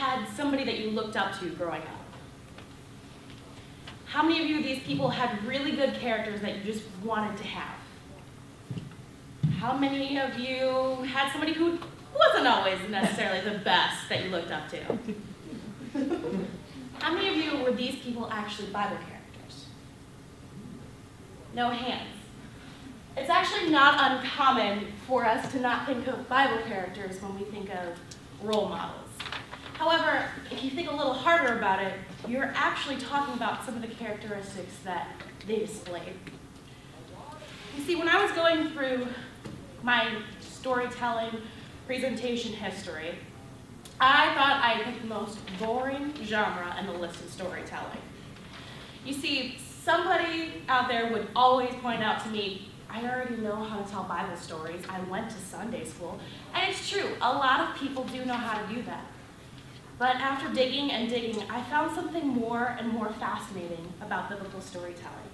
had somebody that you looked up to growing up? How many of these people had really good characters that you just wanted to have? How many of you had somebody who wasn't always necessarily the best that you looked up to? How many of you were these people actually Bible characters? No hands. It's actually not uncommon for us to not think of Bible characters when we think of role models. However, if you think a little harder about it, you're actually talking about some of the characteristics that they displayed. You see, when I was going through my storytelling presentation history, I thought I picked the most boring genre in the list of storytelling. You see, somebody out there would always point out to me, I already know how to tell Bible stories. I went to Sunday school. And it's true, a lot of people do know how to do that. But after digging and digging, I found something more and more fascinating about biblical storytelling.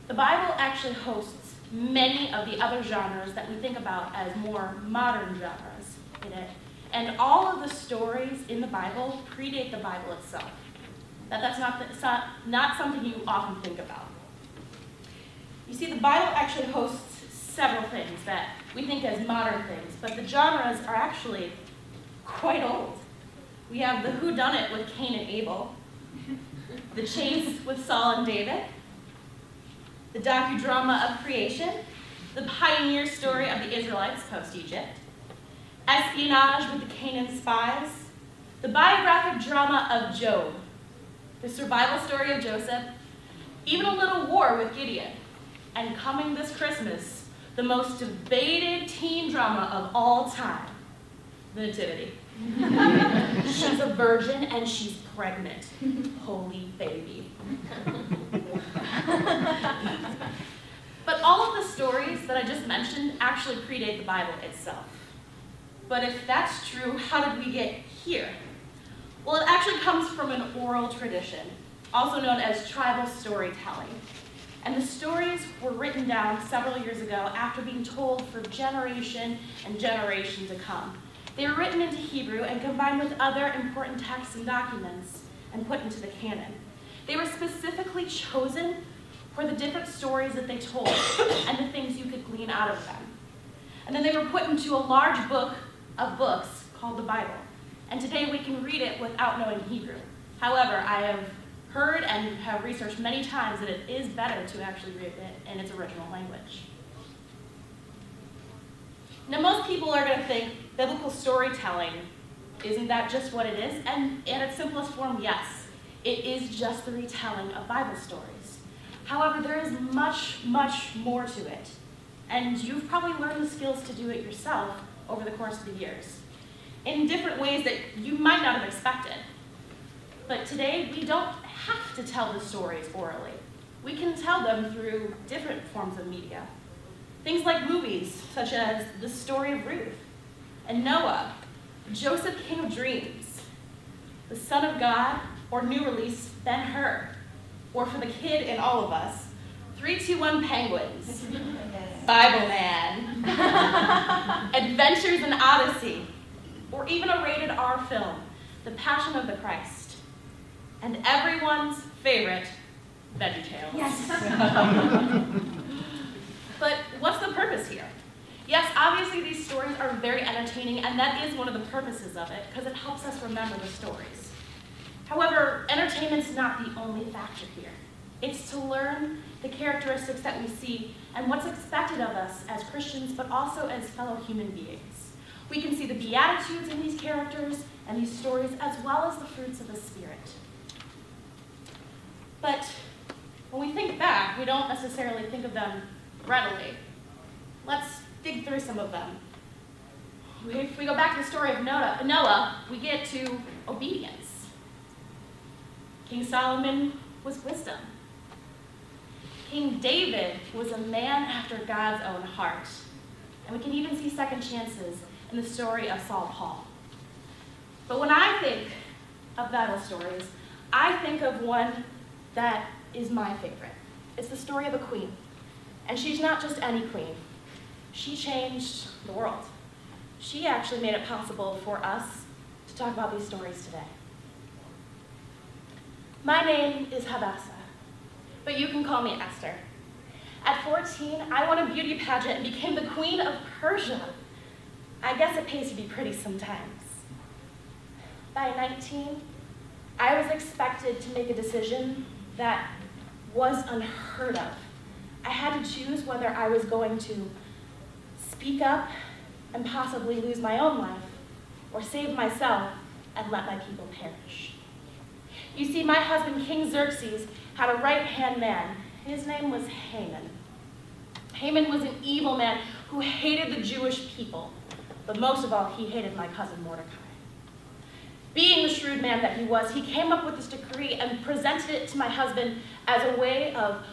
The Bible actually hosts many of the other genres that we think about as more modern genres in it. And all of the stories in the Bible predate the Bible itself. That's not something you often think about. You see, the Bible actually hosts several things that we think as modern things, but the genres are actually quite old. We have the whodunit with Cain and Abel, the chase with Saul and David, the docudrama of creation, the pioneer story of the Israelites post-Egypt, espionage with the Canaan spies, the biographic drama of Job, the survival story of Joseph, even a little war with Gideon, and coming this Christmas, the most debated teen drama of all time, the Nativity. She's a virgin and she's pregnant. Holy baby. But all of the stories that I just mentioned actually predate the Bible itself. But if that's true, how did we get here? Well, it actually comes from an oral tradition, also known as tribal storytelling. And the stories were written down several years ago after being told for generation and generation to come. They were written into Hebrew and combined with other important texts and documents and put into the canon. They were specifically chosen for the different stories that they told and the things you could glean out of them. And then they were put into a large book of books called the Bible. And today we can read it without knowing Hebrew. However, I have heard and have researched many times that it is better to actually read it in its original language. Now, most people are going to think biblical storytelling, isn't that just what it is? And in its simplest form, yes, it is just the retelling of Bible stories. However, there is much, much more to it. And you've probably learned the skills to do it yourself over the course of the years, in different ways that you might not have expected. But today, we don't have to tell the stories orally. We can tell them through different forms of media. Things like movies, such as The Story of Ruth, and Noah, Joseph, King of Dreams, The Son of God, or new release, Ben-Hur, or for the kid in all of us, 3-2-1 Penguins, Bible Man, Adventures in Odyssey, or even a rated R film, The Passion of the Christ, and everyone's favorite, VeggieTales. Yes. But what's the purpose here? Yes, obviously these stories are very entertaining, and that is one of the purposes of it, because it helps us remember the stories. However, entertainment's not the only factor here. It's to learn the characteristics that we see and what's expected of us as Christians, but also as fellow human beings. We can see the Beatitudes in these characters and these stories, as well as the fruits of the Spirit. But when we think back, we don't necessarily think of them readily. Let's dig through some of them. If we go back to the story of Noah, we get to obedience. King Solomon was wisdom. King David was a man after God's own heart. And we can even see second chances in the story of Saul Paul. But when I think of Bible stories, I think of one that is my favorite. It's the story of a queen. And she's not just any queen. She changed the world. She actually made it possible for us to to talk about these stories today. My name is Havenga, but you can call me Esther. At 14, I won a beauty pageant and became the Queen of Persia. I guess it pays to be pretty sometimes. By 19, I was expected to make a decision that was unheard of. I had to choose whether I was going to speak up and possibly lose my own life, or save myself and let my people perish. You see, my husband, King Xerxes, had a right-hand man. His name was Haman. Haman was an evil man who hated the Jewish people, but most of all, he hated my cousin Mordecai. Being the shrewd man that he was, he came up with this decree and presented it to my husband as a way of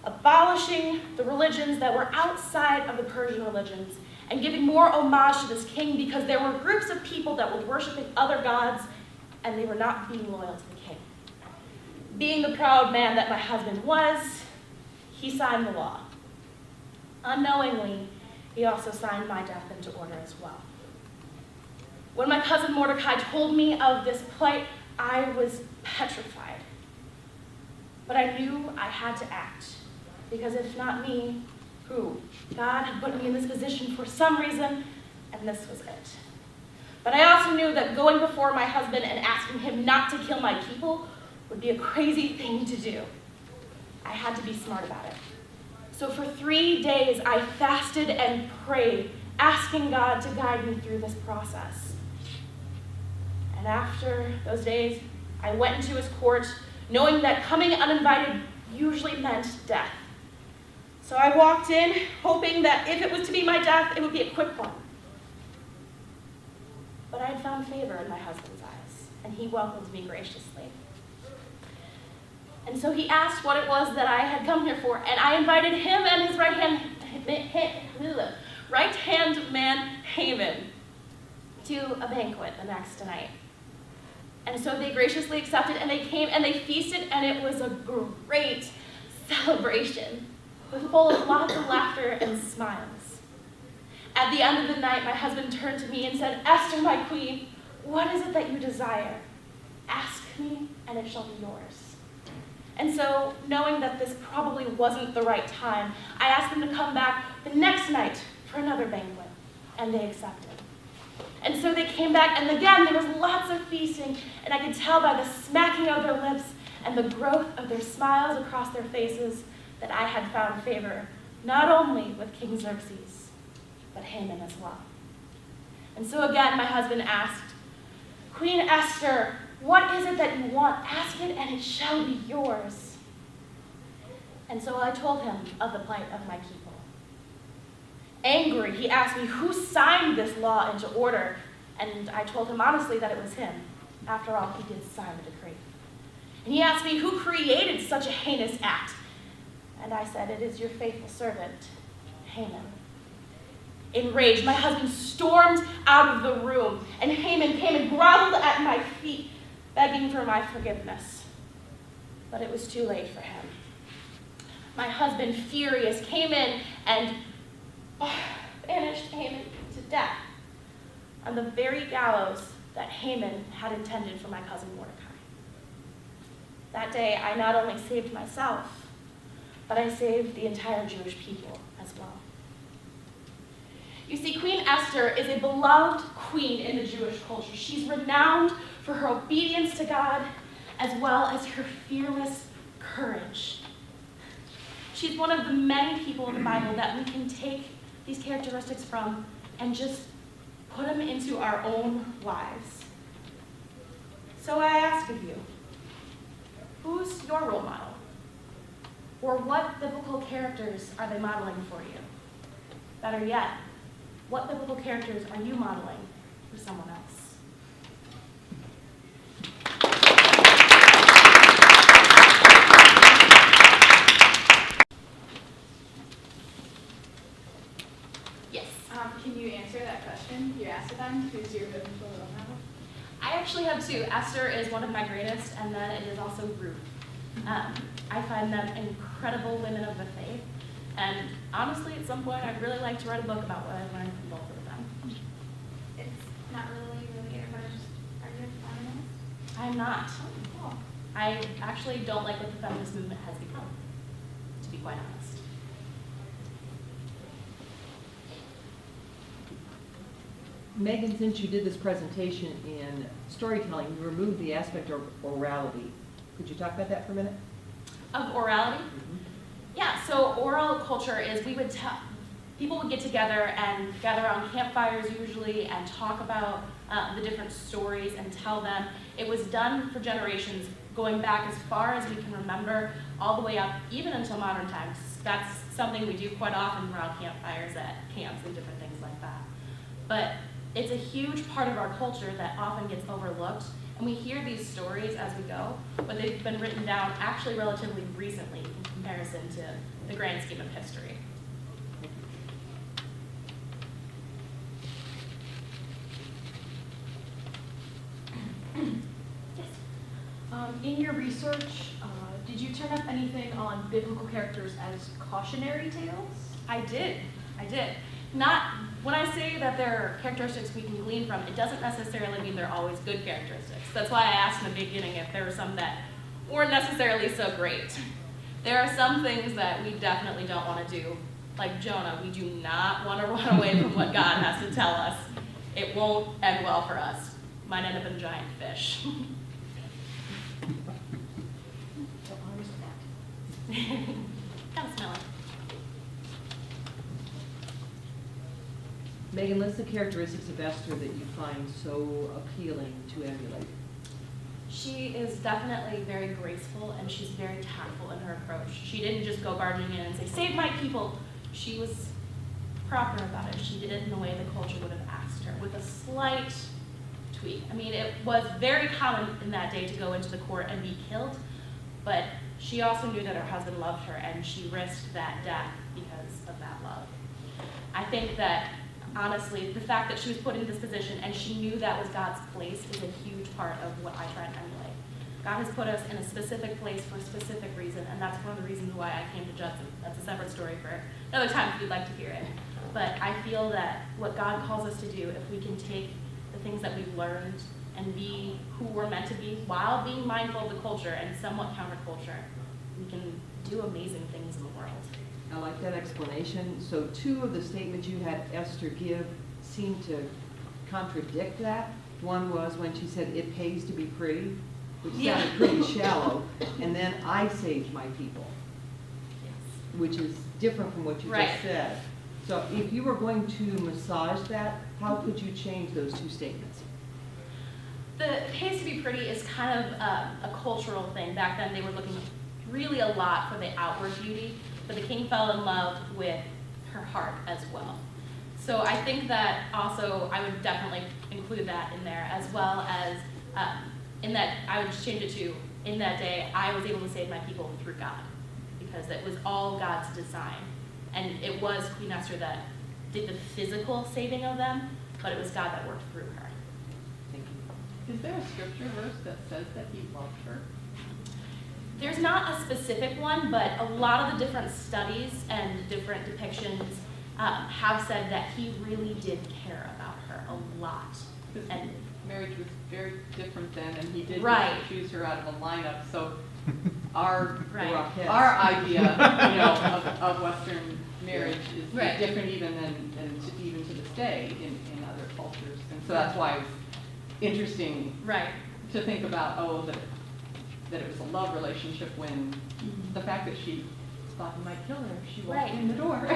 abolishing the religions that were outside of the Persian religions and giving more homage to this king, because there were groups of people that were worshiping other gods and they were not being loyal to the king. Being the proud man that my husband was, he signed the law. Unknowingly, he also signed my death into order as well. When my cousin Mordecai told me of this plight, I was petrified. But I knew I had to act, because if not me, who? God had put me in this position for some reason, and this was it. But I also knew that going before my husband and asking him not to kill my people would be a crazy thing to do. I had to be smart about it. So for 3 days, I fasted and prayed, asking God to guide me through this process. And after those days, I went into his court, knowing that coming uninvited usually meant death. So I walked in, hoping that if it was to be my death, it would be a quick one. But I had found favor in my husband's eyes, and he welcomed me graciously. And so he asked what it was that I had come here for, and I invited him and his right-hand man, Haman, to a banquet the next night. And so they graciously accepted, and they came and they feasted, and it was a great celebration, full of lots of laughter and smiles. At the end of the night, my husband turned to me and said, "Esther, my queen, what is it that you desire? Ask me, and it shall be yours." And so, knowing that this probably wasn't the right time, I asked them to come back the next night for another banquet, and they accepted. And so they came back, and again, there was lots of feasting, and I could tell by the smacking of their lips and the growth of their smiles across their faces that I had found favor, not only with King Xerxes, but Haman as well. And so again, my husband asked, "Queen Esther, what is it that you want? Ask it, and it shall be yours." And so I told him of the plight of my people. Angry, he asked me who signed this law into order, and I told him honestly that it was him. After all, he did sign the decree. And he asked me who created such a heinous act, and I said, "It is your faithful servant, Haman." Enraged, my husband stormed out of the room, and Haman came and groveled at my feet, begging for my forgiveness. But it was too late for him. My husband, furious, came in and banished Haman to death on the very gallows that Haman had intended for my cousin Mordecai. That day, I not only saved myself, but I saved the entire Jewish people as well. You see, Queen Esther is a beloved queen in the Jewish culture. She's renowned for her obedience to God, as well as her fearless courage. She's one of the many people in the Bible that we can take these characteristics from and just put them into our own lives. So I ask of you, who's your role model? Or what biblical characters are they modeling for you? Better yet, what biblical characters are you modeling for someone else? Yes. Can you answer that question you asked of them? Who's your biblical role model? I actually have two. Esther is one of my greatest, and then it is also Ruth. I find them incredible women of the faith, and honestly, at some point, I'd really like to write a book about what I learned from both of them. It's not really related, but are you I'm not. I actually don't like what the feminist movement has become, to be quite honest. Megan, since you did this presentation in storytelling, you removed the aspect of orality. Could you talk about that for a minute? Of orality? Yeah, so oral culture is people would get together and gather around campfires usually and talk about the different stories and tell them. It was done for generations going back as far as we can remember, all the way up even until modern times. That's something we do quite often around campfires at camps and different things like that. But it's a huge part of our culture that often gets overlooked. And we hear these stories as we go, but they've been written down actually relatively recently in comparison to the grand scheme of history. In your research, did you turn up anything on biblical characters as cautionary tales? I did. Not, when I say that they're characteristics we can glean from, it doesn't necessarily mean they're always good characteristics. That's why I asked in the beginning if there were some that weren't necessarily so great. There are some things that we definitely don't want to do. Like Jonah, we do not want to run away from what God has to tell us. It won't end well for us. Might end up in a giant fish. Kind of smelly. Megan, list the characteristics of Esther that you find so appealing to emulate. She is definitely very graceful and she's very tactful in her approach. She didn't just go barging in and say, "Save my people." She was proper about it. She did it in the way the culture would have asked her, with a slight tweak. I mean, it was very common in that day to go into the court and be killed, but she also knew that her husband loved her and she risked that death because of that love. I think that, honestly, the fact that she was put in this position and she knew that was God's place is a huge part of what I try and emulate. God has put us in a specific place for a specific reason, and that's one of the reasons why I came to Judson. That's a separate story for another time if you'd like to hear it. But I feel that what God calls us to do, if we can take the things that we've learned and be who we're meant to be while being mindful of the culture and somewhat counterculture, we can do amazing things in the world. I like that explanation. So two of the statements you had Esther give seem to contradict that. One was when she said, "It pays to be pretty," which sounded pretty shallow. And then, "I saved my people," which is different from what you just said. So if you were going to massage that, how could you change those two statements? The pays to be pretty is kind of a cultural thing. Back then they were looking really a lot for the outward beauty, but the king fell in love with her heart as well. So I think that also I would definitely include that in there, as well as in that I would just change it to, in that day I was able to save my people through God, because it was all God's design. And it was Queen Esther that did the physical saving of them, but it was God that worked through her. Thank you. Is there a scripture verse that says that he loved her? There's not a specific one, but a lot of the different studies and different depictions have said that he really did care about her a lot. Because And marriage was very different then, and he did Right. choose her out of a lineup. So our Right. our idea, of Western marriage is Right. different even even to this day in other cultures, and so that's why it's interesting right. to think about that it was a love relationship when the fact that she thought he might kill her if she walked Right. in the door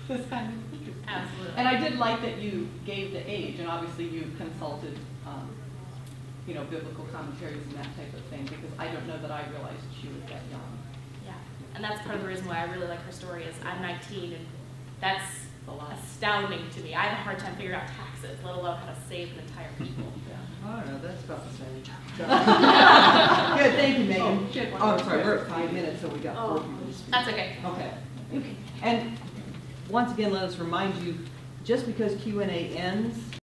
was kind of interesting. Absolutely. And I did like that you gave the age, and obviously you consulted, biblical commentaries and that type of thing, because I don't know that I realized she was that young. Yeah, and that's part of the reason why I really like her story is I'm 19, and that's A lot. astounding to me. I have a hard time figuring out taxes, let alone how to save an entire people. I don't know, that's about the same. Good, thank you, Megan. Oh, shit. Oh, sorry, we're at 5 minutes, so we got 4 people to speak. That's okay. Okay. And once again, let us remind you, just because Q&A ends,